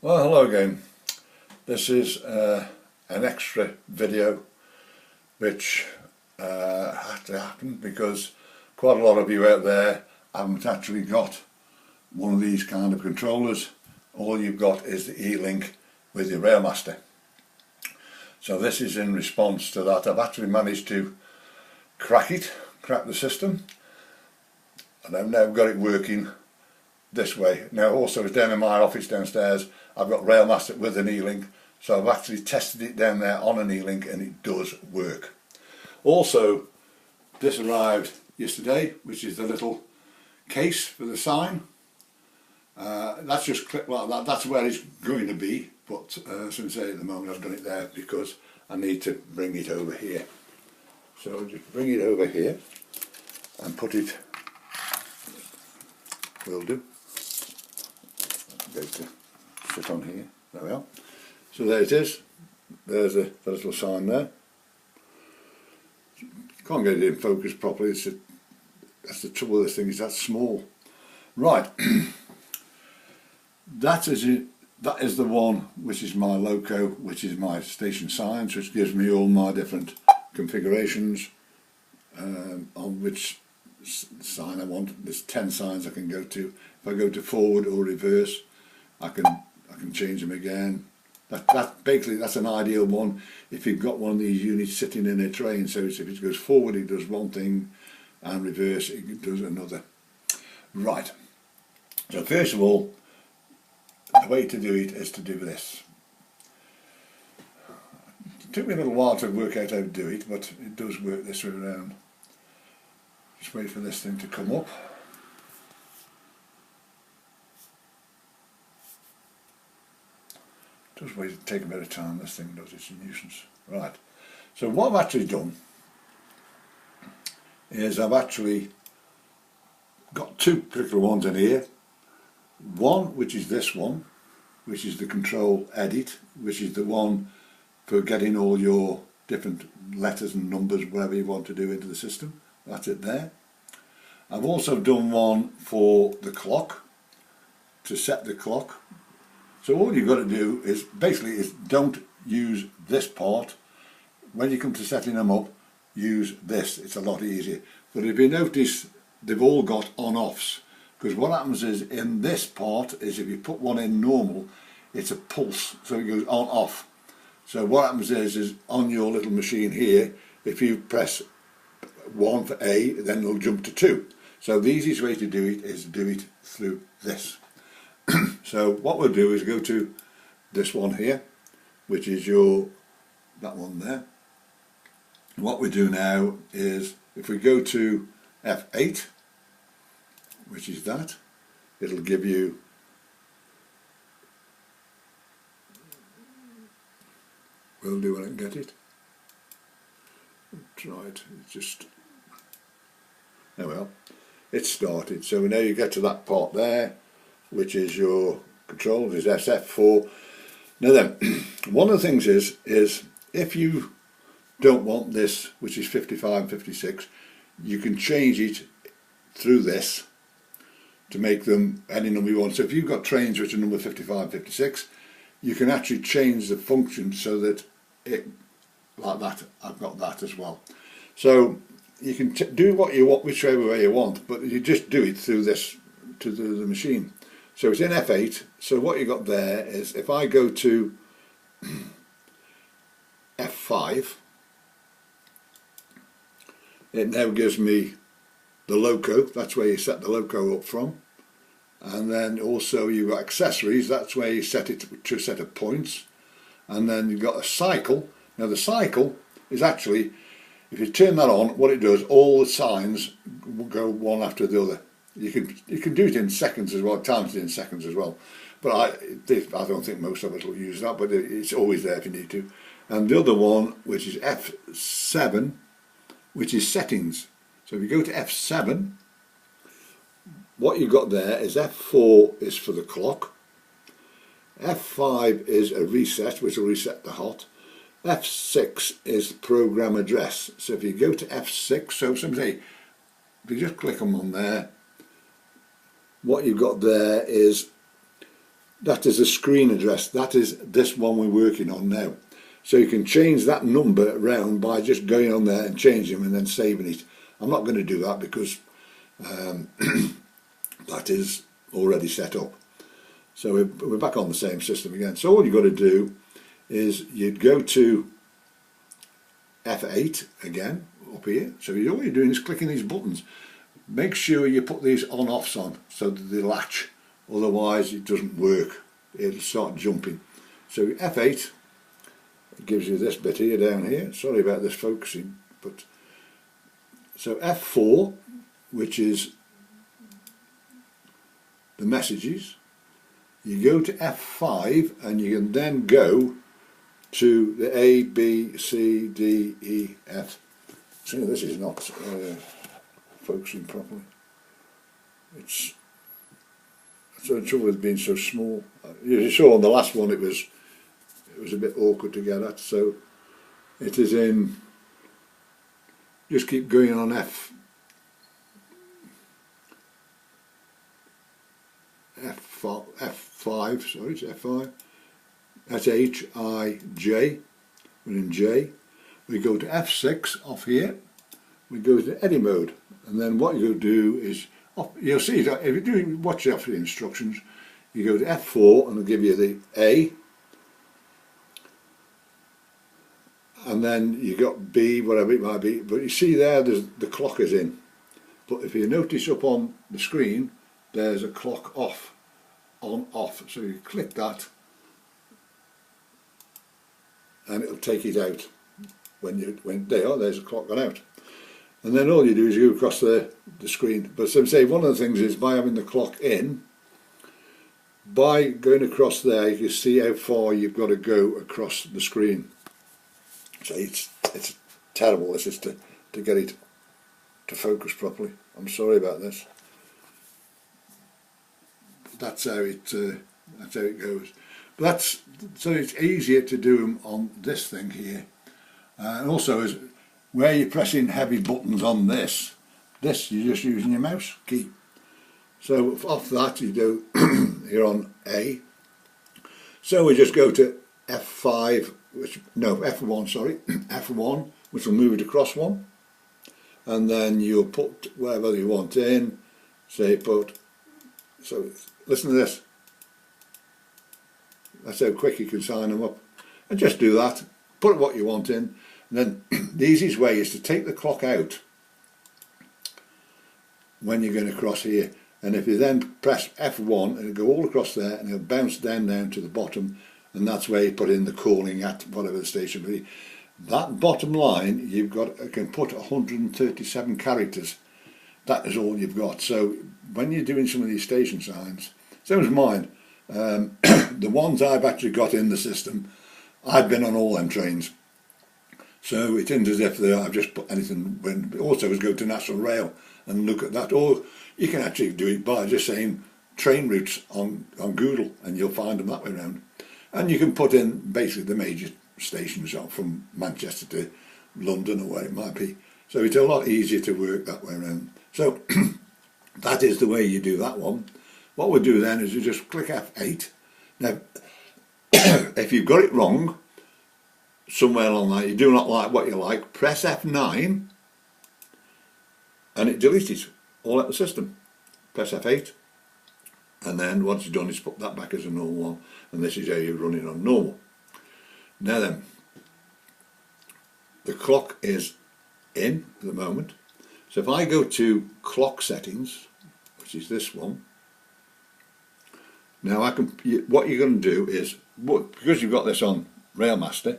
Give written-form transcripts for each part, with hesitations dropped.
Well, hello again. This is an extra video which had to happen because quite a lot of you out there haven't actually got one of these kind of controllers. All you've got is the Elink with your Railmaster. So this is in response to that. I've actually managed to crack the system, and I've now got it working this way. Now also down in my office downstairs I've got Railmaster with an Elink, so I've actually tested it down there on an Elink and it does work. Also, this arrived yesterday, which is the little case for the sign. That's just clipped like that. That's where it's going to be, but since at the moment I've done it there because I need to bring it over here. So I'll just bring it over here and put it, will do. Go to sit on here, there we are. So there it is, there's the little sign there. Can't get it in focus properly, that's the trouble with this thing, is that small. Right, that is the one which is my loco, which is my station signs, which gives me all my different configurations on which sign I want. There's 10 signs I can go to. If I go to forward or reverse, I can change them again. Basically that's an ideal one if you've got one of these units sitting in a train. So if it goes forward it does one thing and reverse it does another. Right, so first of all, the way to do it is to do this. It took me a little while to work out how to do it, but it does work this way around. Just wait for this thing to come up. Just wait to take a bit of time, this thing does, it's a nuisance. Right, so what I've actually done is I've actually got two particular ones in here. One which is this one, which is the control edit, which is the one for getting all your different letters and numbers, whatever you want to do into the system. That's it there. I've also done one for the clock, to set the clock. So all you've got to do is basically don't use this part. When you come to setting them up, use this. It's a lot easier. But if you notice, they've all got on-offs, because what happens is in this part is if you put one in normal, it's a pulse, so it goes on-off. So what happens is on your little machine here, if you press 1 for A, then it'll jump to 2. So the easiest way to do it is to do it through this. So what we'll do is go to this one here, which is that one there. And what we do now is if we go to F8, which is that, it'll give you will do when I can get it. Try it. It's just, oh well, it started. So now you get to that part there, which is your control, is SF4. Now then, one of the things is if you don't want this, which is 55 and 56, you can change it through this to make them any number you want. So if you've got trains which are number 55 and 56, you can actually change the function so that it, like that, I've got that as well. So you can do what you want, whichever way you want, but you just do it through this, to the machine. So it's in F8, so what you got there is if I go to F5, it now gives me the loco, that's where you set the loco up from, and then also you've got accessories, that's where you set it to a set of points, and then you've got a cycle. Now the cycle is actually, if you turn that on, what it does, all the signs will go one after the other. You can do it in seconds as well, times it in seconds as well. But I don't think most of it will use that, but it's always there if you need to. And the other one, which is F7, which is settings. So if you go to F7, what you've got there is F4 is for the clock, F5 is a reset, which will reset the hot, F6 is program address. So if you go to F6, so somebody, if you just click them on there, what you've got there is that is the screen address. That is this one we're working on now. So you can change that number around by just going on there and changing them and then saving it. I'm not going to do that because that is already set up. So we're back on the same system again. So all you've got to do is you'd go to F8 again up here. So all you're doing is clicking these buttons. Make sure you put these on-offs on so that they latch, otherwise it doesn't work. It'll start jumping. So F8 gives you this bit here down here. Sorry about this focusing, but so F4, which is the messages, you go to F5 and you can then go to the A, B, C, D, E, F. See, this is not focusing properly. It's so the trouble with being so small. You saw on the last one it was a bit awkward to get at. So it is in. Just keep going on F. F5. Sorry, it's F5. That's H, I, J. We're in J. We go to F6 off here. We go to edit mode, and then what you do is, you'll see if you do watch out for the instructions, you go to F4 and it'll give you the A, and then you got B, whatever it might be. But you see there, the clock is in. But if you notice up on the screen, there's a clock off, on, off. So you click that, and it'll take it out. When there's a clock gone out. And then all you do is you go across the screen. But so say one of the things is by having the clock in, by going across there, you can see how far you've got to go across the screen. So it's terrible. This is to get it to focus properly. I'm sorry about this. That's how it goes. But so it's easier to do them on this thing here. And also, is where you're pressing heavy buttons on this you're just using your mouse key. So off that you do, you're on A. So we just go to F5, F1, sorry, F1, which will move it across one. And then you'll put whatever you want in, say put, so listen to this. That's how quick you can sign them up. And just do that, put what you want in. And then the easiest way is to take the clock out when you're going across here. And if you then press F1, it'll go all across there and it'll bounce down to the bottom, and that's where you put in the calling at whatever the station be. That bottom line, you can put 137 characters. That is all you've got. So when you're doing some of these station signs, so is mine. The ones I've actually got in the system, I've been on all them trains. So it isn't as if I've just put anything. When also is go to National Rail and look at that, or you can actually do it by just saying train routes on Google, and you'll find them that way around. And you can put in basically the major stations from Manchester to London or where it might be. So it's a lot easier to work that way around. So that is the way you do that one. What we'll do then is you just click F8. Now, if you've got it wrong somewhere along that, you do not like what you like, press F9 and it deletes it all out the system. Press F8, and then once you're done is put that back as a normal one, and this is how you run it on normal. Now then, the clock is in at the moment. So if I go to clock settings, which is this one, now what you're going to do is, because you've got this on Railmaster,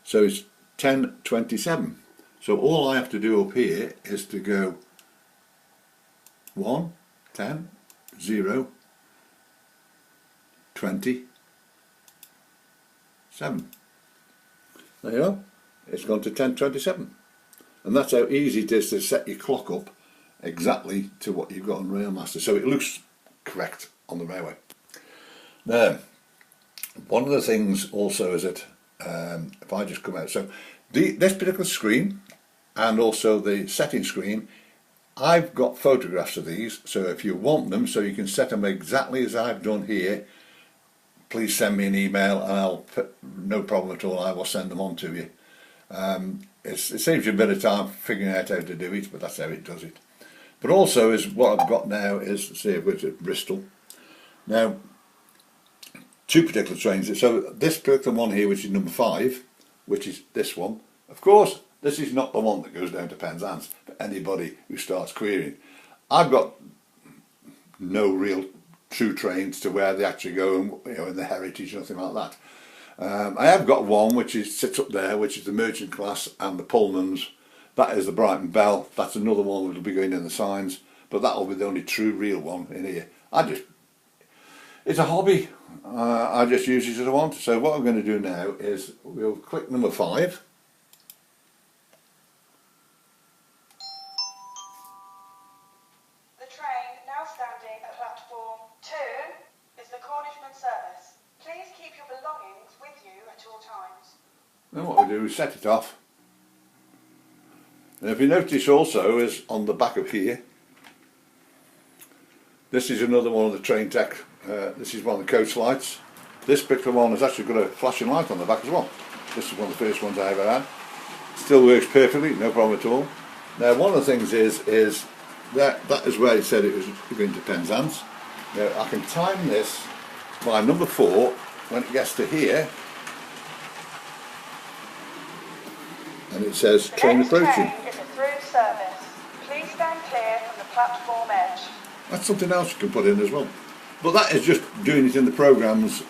so it's 10:27. So all I have to do up here is to go 1, 10, 0, 20, 7. There you are. It's gone to 10:27. And that's how easy it is to set your clock up exactly to what you've got on Railmaster. So it looks correct on the railway. Now, one of the things also is that if I just come out, so this particular screen and also the setting screen, I've got photographs of these, so if you want them, so you can set them exactly as I've done here, please send me an email and no problem at all, I will send them on to you. It saves you a bit of time figuring out how to do it, but that's how it does it. But also is what I've got now is, see, I've got at Bristol. Now, two particular trains. So this particular one here, which is number 5, which is this one. Of course, this is not the one that goes down to Penzance for anybody who starts querying. I've got no real true trains to where they actually go, and, you know, in the heritage, nothing like that. I have got one which sits up there, which is the merchant class and the Pullmans. That is the Brighton Bell. That's another one that will be going in the signs, but that will be the only true real one in here. It's a hobby. I just use it as I want. So what I'm going to do now is we'll click number 5. The train now standing at platform 2 is the Cornishman service. Please keep your belongings with you at all times. Then what we do is set it off. And if you notice also is on the back of here, this is another one of the train tech. This is one of the coach lights. This particular one has actually got a flashing light on the back as well. This is one of the first ones I ever had. Still works perfectly, no problem at all. Now one of the things is that is where it said it was going to Penzance. Now I can time this by number 4 when it gets to here, and it says train approaching. Train is a through service. Please stand clear from the platform edge. That's something else you can put in as well. But that is just doing it in the programs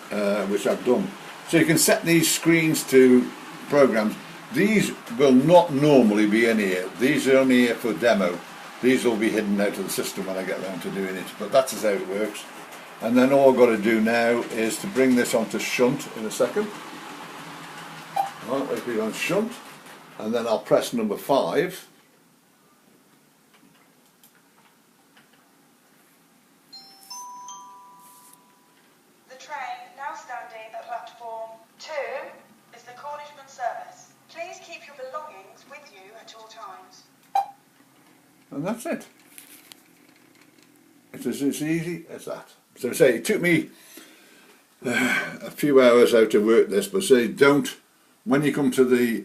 which I've done. So you can set these screens to programs. These will not normally be in here. These are only here for demo. These will be hidden out of the system when I get around to doing it. But that's how it works. And then all I've got to do now is to bring this onto shunt in a second. Right, let's be on shunt. And then I'll press number 5. The train now standing at platform 2 is the Cornishman service. Please keep your belongings with you at all times. And that's it. It's as easy as that. So say it took me a few hours out to work this, but say don't, when you come to the,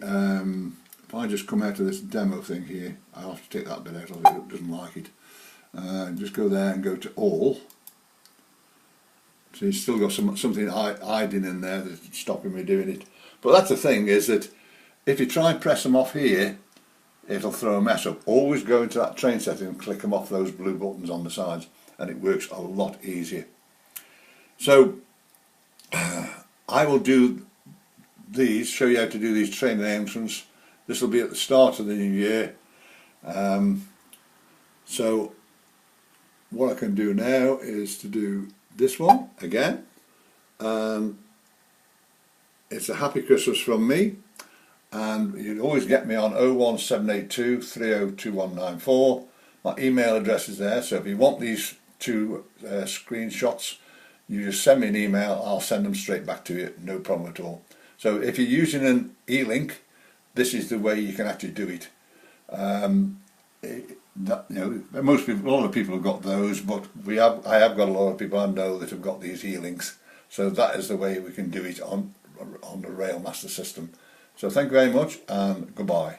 if I just come out of this demo thing here, I'll have to take that bit out of it, it doesn't like it. Just go there and go to all. So you've still got something hiding in there that's stopping me doing it. But that's the thing, is that if you try and press them off here, it'll throw a mess up. Always go into that train setting and click them off those blue buttons on the sides, and it works a lot easier. So I will do these, show you how to do these train announcements. This will be at the start of the new year. So what I can do now is to do this one again, and it's a happy Christmas from me. And you'd always get me on 01782 302194. My email address is there, so if you want these 2 screenshots, you just send me an email, I'll send them straight back to you, no problem at all. So if you're using an Elink, this is the way you can actually do it. Most people, a lot of people have got those, but I have got a lot of people I know that have got these Elinks. So that is the way we can do it on the Railmaster system. So thank you very much, and goodbye.